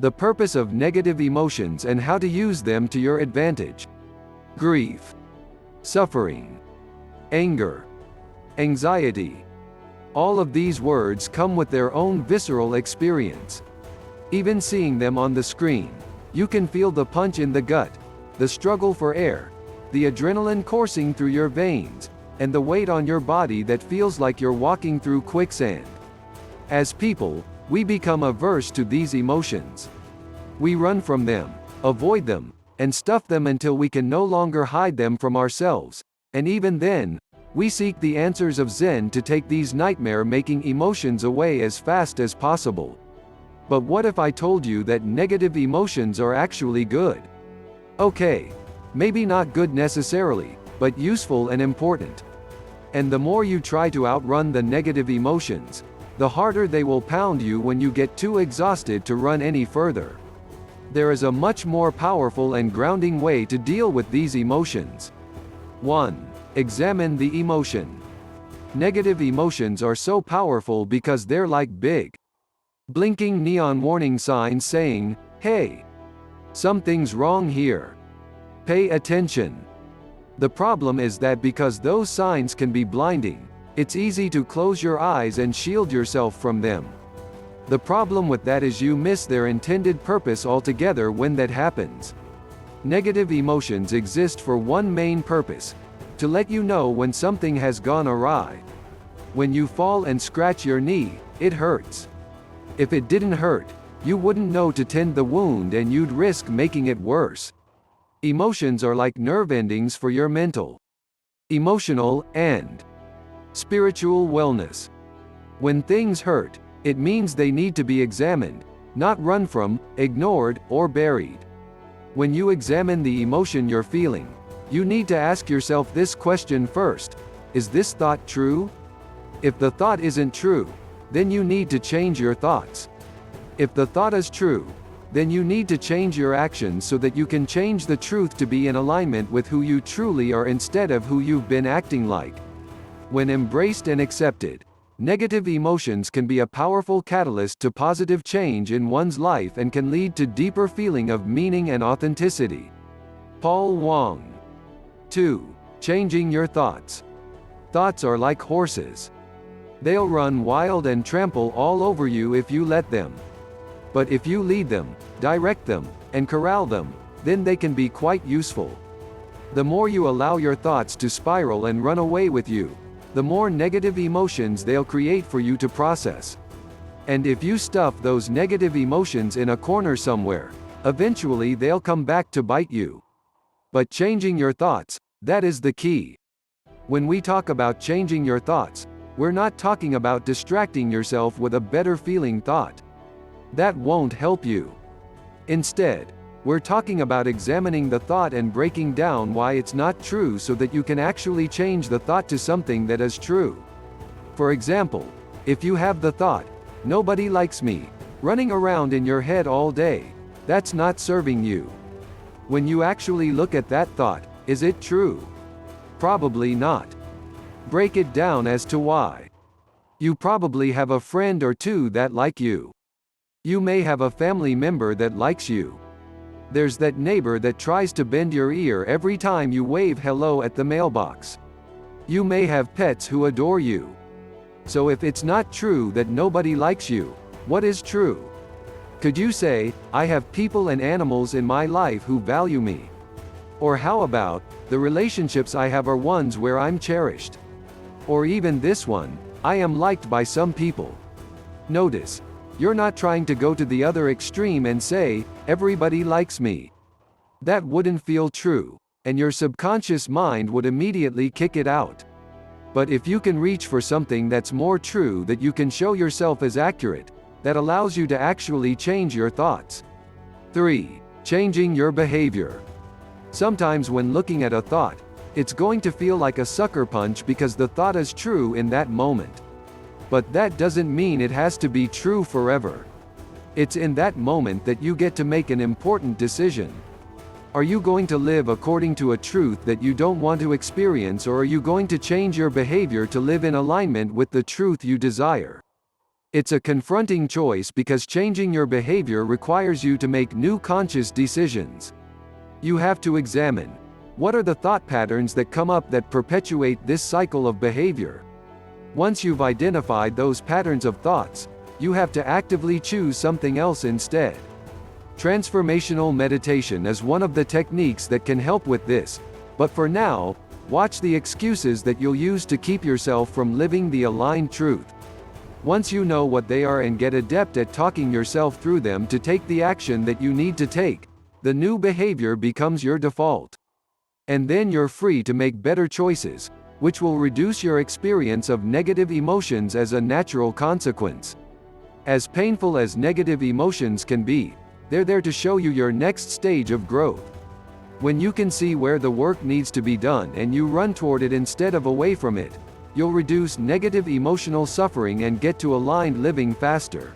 The purpose of negative emotions and how to use them to your advantage. Grief, suffering, anger, anxiety. All of these words come with their own visceral experience. Even seeing them on the screen, you can feel the punch in the gut, the struggle for air, the adrenaline coursing through your veins, and the weight on your body that feels like you're walking through quicksand. As people, we become averse to these emotions. We run from them, avoid them, and stuff them until we can no longer hide them from ourselves, and even then, we seek the answers of Zen to take these nightmare-making emotions away as fast as possible. But what if I told you that negative emotions are actually good? Okay, maybe not good necessarily, but useful and important. And the more you try to outrun the negative emotions, the harder they will pound you when you get too exhausted to run any further. There is a much more powerful and grounding way to deal with these emotions. 1. Examine the emotion. Negative emotions are so powerful because they're like big, blinking neon warning signs saying, "Hey, something's wrong here. Pay attention." The problem is that because those signs can be blinding, it's easy to close your eyes and shield yourself from them. The problem with that is you miss their intended purpose altogether when that happens. Negative emotions exist for one main purpose: to let you know when something has gone awry. When you fall and scratch your knee, it hurts. If it didn't hurt, you wouldn't know to tend the wound and you'd risk making it worse. Emotions are like nerve endings for your mental, emotional, and spiritual wellness. When things hurt, it means they need to be examined, not run from, ignored, or buried. When you examine the emotion you're feeling, you need to ask yourself this question first: is this thought true? If the thought isn't true, then you need to change your thoughts. If the thought is true, then you need to change your actions so that you can change the truth to be in alignment with who you truly are instead of who you've been acting like. When embraced and accepted, negative emotions can be a powerful catalyst to positive change in one's life and can lead to deeper feeling of meaning and authenticity. Paul Wong. 2. Changing your thoughts. Thoughts are like horses. They'll run wild and trample all over you if you let them. But if you lead them, direct them, and corral them, then they can be quite useful. The more you allow your thoughts to spiral and run away with you, the more negative emotions they'll create for you to process. And if you stuff those negative emotions in a corner somewhere, eventually they'll come back to bite you. But changing your thoughts, that is the key. When we talk about changing your thoughts, we're not talking about distracting yourself with a better feeling thought. That won't help you. Instead, we're talking about examining the thought and breaking down why it's not true so that you can actually change the thought to something that is true. For example, if you have the thought, "Nobody likes me," running around in your head all day, that's not serving you. When you actually look at that thought, is it true? Probably not. Break it down as to why. You probably have a friend or two that like you. You may have a family member that likes you. There's that neighbor that tries to bend your ear every time you wave hello at the mailbox. You may have pets who adore you. So if it's not true that nobody likes you, what is true? Could you say, "I have people and animals in my life who value me"? Or how about, "The relationships I have are ones where I'm cherished"? Or even this one, "I am liked by some people"? Notice, you're not trying to go to the other extreme and say, "Everybody likes me." That wouldn't feel true, and your subconscious mind would immediately kick it out. But if you can reach for something that's more true, that you can show yourself as accurate, that allows you to actually change your thoughts. 3. Changing your behavior. Sometimes when looking at a thought, it's going to feel like a sucker punch because the thought is true in that moment. But that doesn't mean it has to be true forever. It's in that moment that you get to make an important decision. Are you going to live according to a truth that you don't want to experience, or are you going to change your behavior to live in alignment with the truth you desire? It's a confronting choice because changing your behavior requires you to make new conscious decisions. You have to examine, what are the thought patterns that come up that perpetuate this cycle of behavior? Once you've identified those patterns of thoughts, you have to actively choose something else instead. Transformational meditation is one of the techniques that can help with this, but for now, watch the excuses that you'll use to keep yourself from living the aligned truth. Once you know what they are and get adept at talking yourself through them to take the action that you need to take, the new behavior becomes your default. And then you're free to make better choices, which will reduce your experience of negative emotions as a natural consequence. As painful as negative emotions can be, they're there to show you your next stage of growth. When you can see where the work needs to be done and you run toward it instead of away from it, you'll reduce negative emotional suffering and get to aligned living faster.